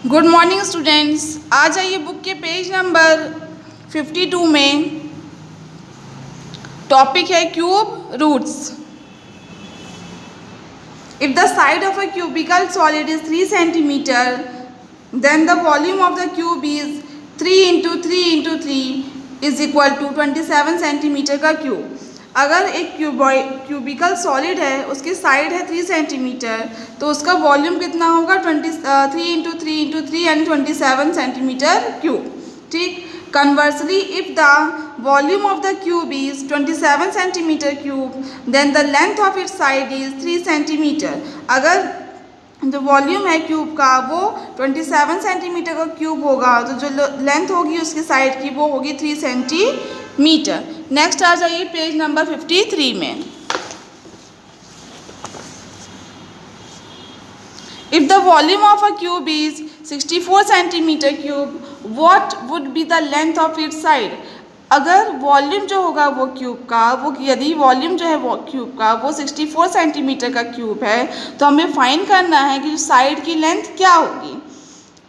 Good morning students. आ जाइए book के page number 52 में। टॉपिक है cube roots. If the side of a cubical solid is 3 centimetre then the volume of the cube is 3 into 3 into 3 is equal to 27 centimetre का cube. अगर एक cubicle solid है, उसकी side है 3 centimetre, तो उसका वॉल्यूम कितना होगा 3 इंटू 3 इंटू 3 यानी 27 सेंटीमीटर क्यूब। ठीक। Conversely, if the volume of the cube is 27 centimetre cube then the length of its side is 3 centimetre. अगर जो वॉल्यूम है क्यूब का वो 27 सेंटीमीटर का क्यूब होगा, तो जो लेंथ होगी उसकी साइड की वो होगी 3 सेंटीमीटर। नेक्स्ट आ जाइए पेज नंबर 53 में। If the volume of a cube is 64 centimetre cube what would be the length of its side. अगर वॉल्यूम जो होगा वो क्यूब का, वो यदि वॉल्यूम जो है वो क्यूब का वो 64 सेंटीमीटर का क्यूब है, तो हमें फाइंड करना है कि साइड की लेंथ क्या होगी।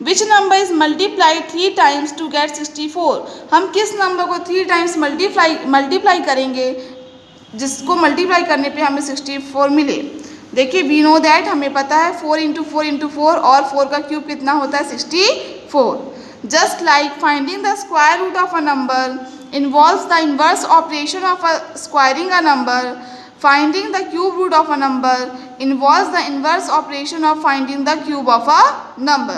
Which number is multiply 3 times to get 64। हम किस नंबर को 3 टाइम्स मल्टीप्लाई करेंगे जिसको मल्टीप्लाई करने पे हमें 64 मिले। देखिए, वी नो दैट, हमें पता है 4 इंटू 4 इंटू 4 और 4 का क्यूब कितना होता है 64। Just like finding the square root of a number involves the inverse operation of squaring a number, finding the cube root of a number involves the inverse operation of finding the cube of a number।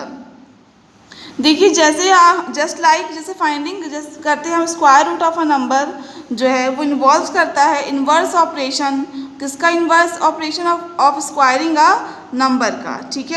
देखिए, जैसे finding जैसे करते हैं हम square root of a number जो है वो involve करता है इन्वर्स ऑपरेशन। किसका inverse operation of squaring a number का। ठीक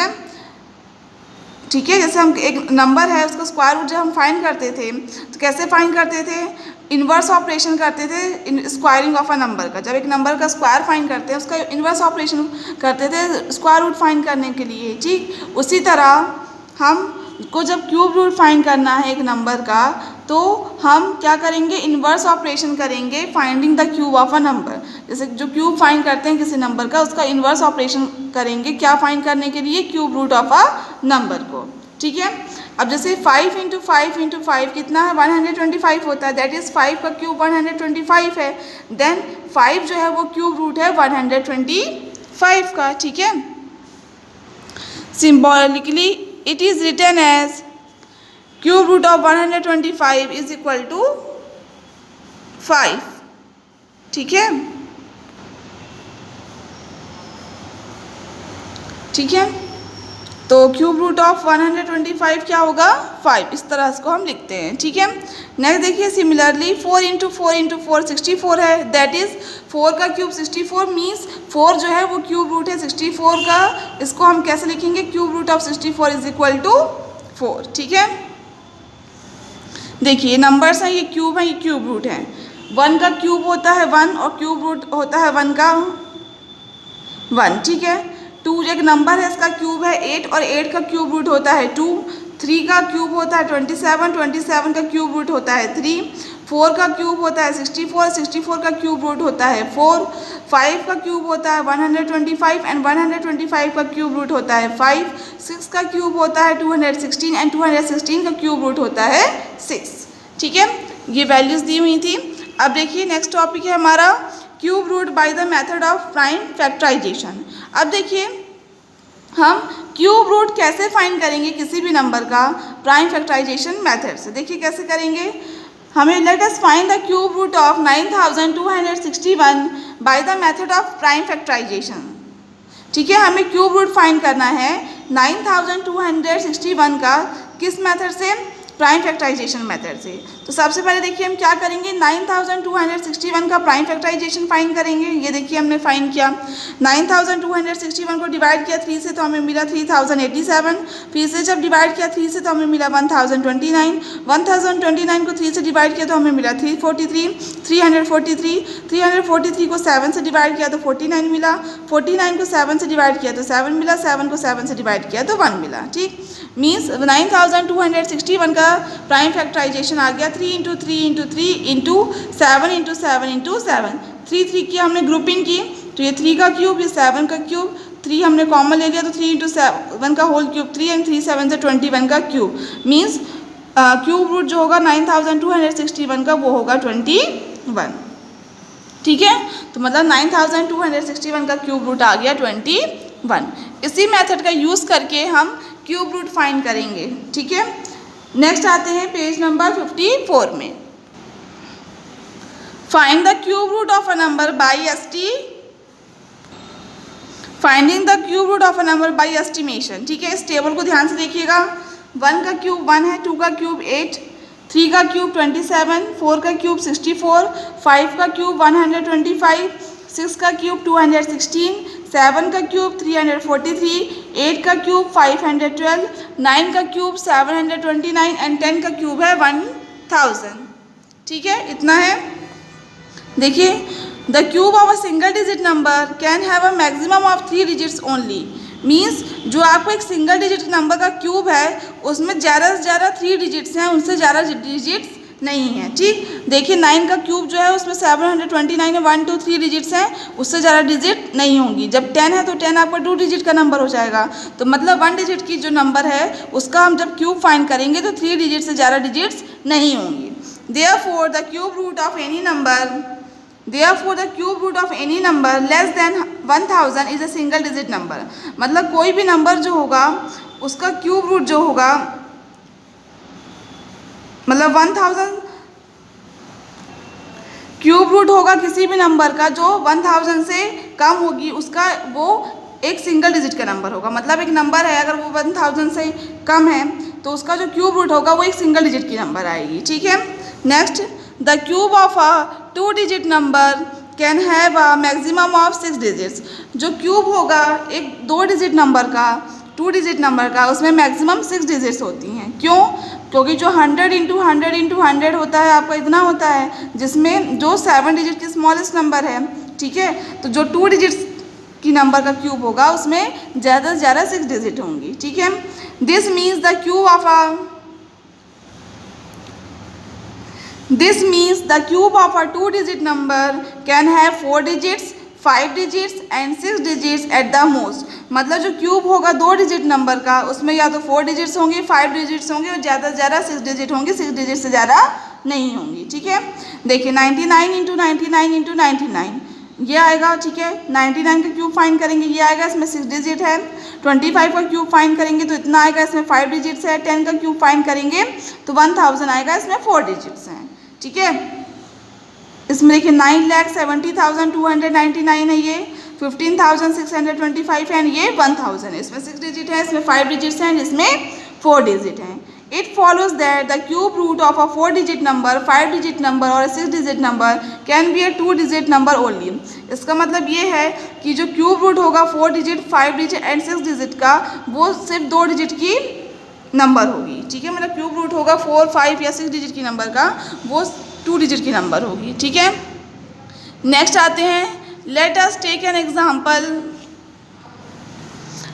है, जैसे हम एक नंबर है उसका स्क्वायर रूट जब हम फाइंड करते थे तो कैसे फाइंड करते थे, इन्वर्स ऑपरेशन करते थे स्क्वायरिंग ऑफ अ नंबर का। जब एक नंबर का स्क्वायर फाइंड करते हैं उसका इन्वर्स ऑपरेशन करते थे स्क्वायर रूट फाइंड करने के लिए। ठीक, उसी तरह हमको जब क्यूब रूट फाइंड करना है एक नंबर का, तो हम क्या करेंगे, इन्वर्स ऑपरेशन करेंगे finding the cube of a number. जैसे जो क्यूब फाइंड करते हैं किसी नंबर का, उसका इन्वर्स ऑपरेशन करेंगे क्या फाइंड करने के लिए, cube root of a number को। ठीक है, अब जैसे 5 इंटू 5 इंटू 5 कितना है 125 होता है, दैट इज 5 का क्यूब 125 है। देन 5 जो है वो क्यूब रूट है 125 का। ठीक है, symbolically it is written as cube root of 125 is equal to 5। ठीक है, तो क्यूब रूट ऑफ 125 क्या होगा 5। इस तरह इसको हम लिखते हैं। ठीक है, नेक्स्ट देखिए, सिमिलरली 4 इंटू 4 इंटू 4 64 है, दैट इज 4 का क्यूब 64 मीन्स 4 जो है वो क्यूब रूट है 64 का। इसको हम कैसे लिखेंगे, cube root of 64 is equal to 4। ठीक है, देखिए नंबर्स हैं, ये क्यूब है, ये क्यूब रूट है। 1 का क्यूब होता है 1 और क्यूब रूट होता है 1 का 1। ठीक है, 2 एक नंबर है, इसका क्यूब है 8 और 8 का क्यूब रूट होता है 2। 3 का क्यूब होता है 27, 27 का क्यूब रूट होता है 3। 4 का क्यूब होता है 64, 64 का क्यूब रूट होता है 4। 5 का क्यूब होता है 125 एंड 125 का क्यूब रूट होता है 5। 6 का क्यूब होता है 216 एंड 216 का क्यूब रूट होता है 6। ठीक है, ये वैल्यूज़ दी हुई थी। अब देखिए नेक्स्ट टॉपिक है हमारा cube root by the method of prime factorisation. अब देखिए, हम क्यूब रूट कैसे फाइंड करेंगे किसी भी नंबर का प्राइम फैक्टराइजेशन मेथड से। देखिए कैसे करेंगे, हमें let us find the cube root of 9261 by the method of prime factorisation. ठीक है, हमें क्यूब रूट फाइंड करना है 9261 का किस मेथड से, प्राइम फैक्टराइजेशन मेथड से। तो सबसे पहले देखिए हम क्या करेंगे, 9261 का प्राइम फैक्टराइजेशन फाइंड करेंगे। ये देखिए हमने फाइंड किया, 9261 को डिवाइड किया 3 से तो हमें मिला 3087। फिर से जब डिवाइड किया 3 से तो हमें मिला 1029। 1029 को 3 से डिवाइड किया तो हमें मिला 343 को 7 से डिवाइड किया तो 49 मिला। 49 को 7 से डिवाइड किया तो 7 मिला। 7 को 7 से डिवाइड किया तो 1 मिला। ठीक, मीन्स 9261 का प्राइम फैक्टराइजेशन आ गया 3 into 3 into 3 into 7 into 7 into 7। 3 की हमने ग्रुपिंग की तो ये 3 का क्यूब, ये 7 का क्यूब, 3 हमने कॉमन ले लिया तो 3 इंटू 7 का होल क्यूब 3 एंड 3 7 से 21 का क्यूब मीन्स क्यूब रूट जो होगा 9261 का वो होगा 21। ठीक है, तो मतलब 9261 का क्यूब रूट आ गया 21। इसी मेथड का यूज़ करके हम क्यूब रूट फाइंड करेंगे। ठीक है, नेक्स्ट आते हैं पेज नंबर 54 में। Find the cube root of a number by एसटी। Finding the cube root of a number by estimation. ठीक है, इस टेबल को ध्यान से देखिएगा। 1 का क्यूब 1 है, 2 का क्यूब 8, 3 का क्यूब 27, 4 का क्यूब 64, 5 का क्यूब 125, 6 का क्यूब 216, 7 का क्यूब 343, 8 का क्यूब 512, 9 का क्यूब 729 एंड 10 का क्यूब है 1000। ठीक है, इतना है। देखिए, the cube of a single digit number can have a maximum of 3 digits only. Means जो आपको एक सिंगल डिजिट नंबर का क्यूब है उसमें ज़्यादा से ज़्यादा 3 डिजिट्स हैं, उनसे ज़्यादा डिजिट्स नहीं हैं। ठीक, देखिए 9 का क्यूब जो है उसमें 729 है, 1 2 3 डिजिट्स हैं, उससे ज़्यादा डिजिट नहीं होंगी। जब 10 है तो 10 आपका 2 डिजिट का नंबर हो जाएगा, तो मतलब 1 डिजिट की जो नंबर है उसका हम जब क्यूब फाइंड करेंगे तो 3 डिजिट से ज़्यादा डिजिट्स नहीं होंगी। Therefore the cube root of any number Therefore, the cube root of any number less than 1000 is a single digit number। मतलब कोई भी नंबर जो होगा उसका क्यूब रूट जो होगा मतलब 1000 क्यूब रूट होगा किसी भी नंबर का जो 1000 से कम होगी उसका वो एक सिंगल डिजिट का नंबर होगा। मतलब एक नंबर है अगर वो 1000 से कम है तो उसका जो क्यूब रूट होगा वो एक सिंगल डिजिट की नंबर आएगी। ठीक है, next, the cube of a 2 digit number can have a maximum of 6 digits. जो क्यूब होगा एक 2 डिजिट नंबर का 2 डिजिट नंबर का उसमें मैक्सिमम 6 डिजिट्स होती हैं। क्यों? क्योंकि जो 100 इंटू 100 इंटू 100 होता है आपका इतना होता है, जिसमें जो 7 डिजिट की स्मॉलेस्ट नंबर है। ठीक है, तो जो 2 डिजिट्स की नंबर का क्यूब होगा उसमें ज़्यादा से ज़्यादा 6 डिजिट होंगी। ठीक है, this means the cube of a This means the cube of a 2-digit number can have 4 digits, 5 digits and 6 digits at the most। मतलब जो क्यूब होगा 2 डिजिट नंबर का उसमें या तो 4 डिजिट्स होंगे, 5 डिजिट्स होंगे और ज़्यादा से ज़्यादा 6 डिजिट होंगे, 6 डिजिट से ज़्यादा नहीं होंगी। ठीक है, देखिए 99 इंटू 99 इंटू 99 ये आएगा। ठीक है, 99 का क्यूब फाइंड करेंगे ये आएगा, इसमें 6 डिजिट है। 25 का क्यूब फाइंड करेंगे तो इतना आएगा, इसमें 5 डिजिट्स है। 10 का क्यूब फाइंड करेंगे तो 1000 आएगा, इसमें 4 डिजिट्स हैं। ठीक है, इसमें देखिए 9,70,299 है, ये 15,625 है, ये 1000 है। इसमें 6 डिजिट है, इसमें 5 डिजिट्स हैं, इसमें 4 डिजिट हैं। It follows that the cube root of a 4 digit number, 5 digit number और 6 digit number can be a 2 digit number only. इसका मतलब ये है कि जो क्यूब रूट होगा 4 डिजिट, 5 डिजिट एंड 6 डिजिट का वो सिर्फ 2 डिजिट की नंबर होगी। ठीक है, मतलब क्यूब रूट होगा 4, 5 या 6 डिजिट की नंबर का वो 2 डिजिट की नंबर होगी। ठीक है, नेक्स्ट आते हैं, let us take an example.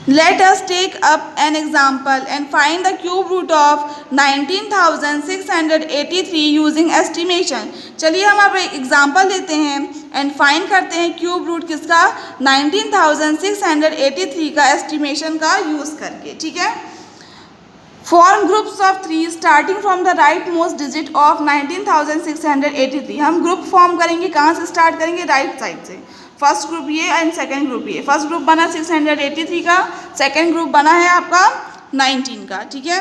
Let us take up an example and find the cube root of 19,683 using estimation. चलिए हम अब एक एग्जाम्पल लेते हैं एंड फाइंड करते हैं क्यूब रूट किसका, 19,683 का एस्टिमेशन का यूज़ करके। ठीक है, form groups of 3 starting from the right most digit of 19,683। हम ग्रुप फॉर्म करेंगे, कहाँ से स्टार्ट करेंगे, राइट साइड से। फर्स्ट ग्रुप ये एंड सेकंड ग्रुप ये। फर्स्ट ग्रुप बना 683 का, सेकंड ग्रुप बना है आपका 19 का। ठीक है,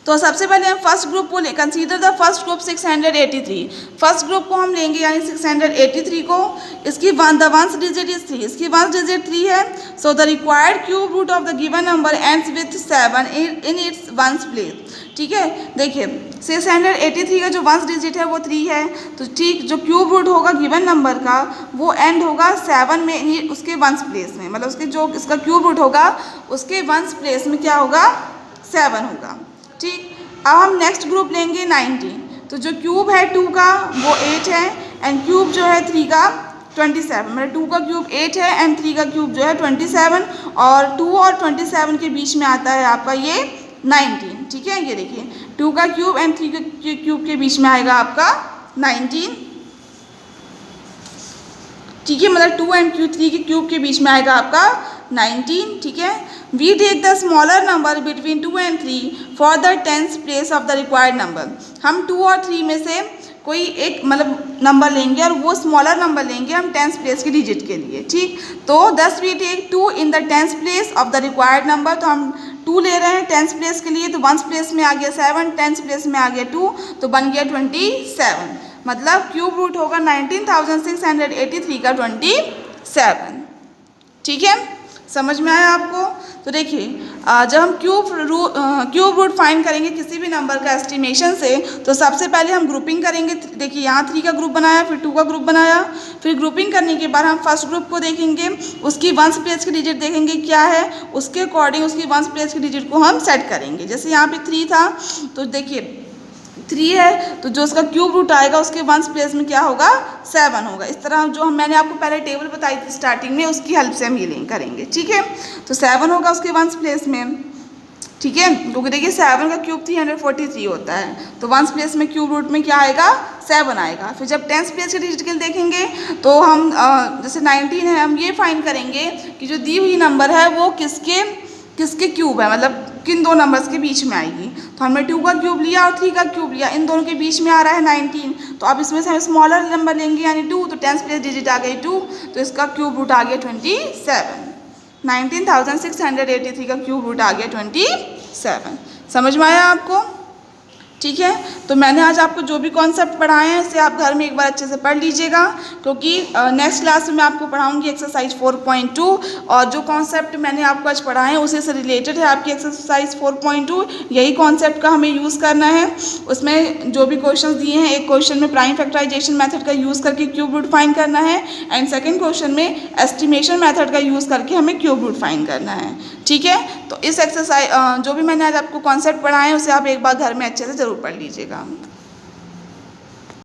तो सबसे पहले हम फर्स्ट ग्रुप को ले, consider the first group 683। First group को हम लेंगे यानी 683 को। इसकी द वंस डिजिट इज 3, इसकी वंस डिजिट 3 है। So the required cube root of the given number ends with 7 in its ones place. ठीक है, देखिए 683 का जो वंस डिजिट है वो 3 है, तो ठीक जो क्यूब रूट होगा गिवन नंबर का वो एंड होगा 7 में, उसके वंस प्लेस में, मतलब उसके जो इसका क्यूब रूट होगा उसके वंस प्लेस में क्या होगा, 7 होगा। ठीक, अब हम नेक्स्ट ग्रुप लेंगे 19, तो जो क्यूब है 2 का वो 8 है एंड क्यूब जो है 3 का 27, मतलब 2 का क्यूब 8 है एंड 3 का क्यूब जो है 27 और 2 और 27 के बीच में आता है आपका ये 19। ठीक है, ये देखिए 2 का क्यूब एंड 3 के क्यूब के बीच में आएगा आपका 19। ठीक है, मतलब 2 एंड 3 के क्यूब के बीच में आएगा आपका 19, ठीक है। We take the smaller number between 2 and 3 for the tenth place of the required number. हम 2 और 3 में से कोई एक मतलब नंबर लेंगे और वो स्मॉलर नंबर लेंगे हम टेंथ प्लेस के डिजिट के लिए, ठीक। तो 10 we take 2 in the tenth place of the required number, तो हम 2 ले रहे हैं टेंथ प्लेस के लिए, तो वंस प्लेस में आ गया 7, टेंथ प्लेस में आ गया 2, तो बन गया 27। मतलब क्यूब रूट होगा 19,683 का 27, ठीक है। समझ में आया आपको? तो देखिए जब हम क्यूब रूट फाइंड करेंगे किसी भी नंबर का एस्टिमेशन से, तो सबसे पहले हम ग्रुपिंग करेंगे। देखिए यहाँ 3 का ग्रुप बनाया, फिर 2 का ग्रुप बनाया, फिर ग्रुपिंग करने के बाद हम फर्स्ट ग्रुप को देखेंगे, उसकी वंस प्लेस की डिजिट देखेंगे क्या है, उसके अकॉर्डिंग उसकी वंस प्लेस की डिजिट को हम सेट करेंगे। जैसे यहाँ पे 3 था, तो देखिए 3 है, तो जो उसका क्यूब रूट आएगा उसके वंस प्लेस में क्या होगा, 7 होगा। इस तरह जो मैंने आपको पहले टेबल बताई थी स्टार्टिंग में, उसकी हेल्प से हम ये करेंगे, ठीक है। तो 7 होगा उसके वंस प्लेस में, ठीक है, क्योंकि देखिए 7 का क्यूब 343 होता है, तो वंस प्लेस में क्यूब रूट में क्या आएगा, 7 आएगा। फिर जब टेंथ प्लेस के डिजिट के लिए देखेंगे, तो हम जैसे 19 है, हम ये फाइंड करेंगे कि जो दी हुई नंबर है वो किसके क्यूब है, मतलब किन दो नंबर्स के बीच में आएगी। तो हमने 2 का क्यूब लिया और 3 का क्यूब लिया, इन दोनों के बीच में आ रहा है 19, तो अब इसमें से हम स्मॉलर नंबर लेंगे यानी 2, तो टेंथ प्लेस डिजिट आ गई 2, तो इसका क्यूब रूट आ गया 27। 19,683 का क्यूब रूट आ गया 27। समझ में आया आपको? ठीक है। तो मैंने आज आपको जो भी कॉन्सेप्ट पढ़ाए हैं इसे आप घर में एक बार अच्छे से पढ़ लीजिएगा, क्योंकि नेक्स्ट क्लास में मैं आपको पढ़ाऊंगी एक्सरसाइज 4.2, और जो कॉन्सेप्ट मैंने आपको आज पढ़ाए हैं उसी से रिलेटेड है आपकी एक्सरसाइज 4.2। यही कॉन्सेप्ट का हमें यूज़ करना है। उसमें जो भी क्वेश्चन दिए हैं, एक क्वेश्चन में प्राइम फैक्टराइजेशन मेथड का यूज़ करके क्यूब रूट फाइंड करना है, एंड सेकेंड क्वेश्चन में एस्टिमेशन मेथड का यूज़ करके हमें क्यूब रूट फाइंड करना है, ठीक है। तो इस एक्सरसाइज जो भी मैंने आज आपको कॉन्सेप्ट पढ़ाए हैं उसे आप एक बार घर में अच्छे से ज़रूर पढ़ लीजिएगा।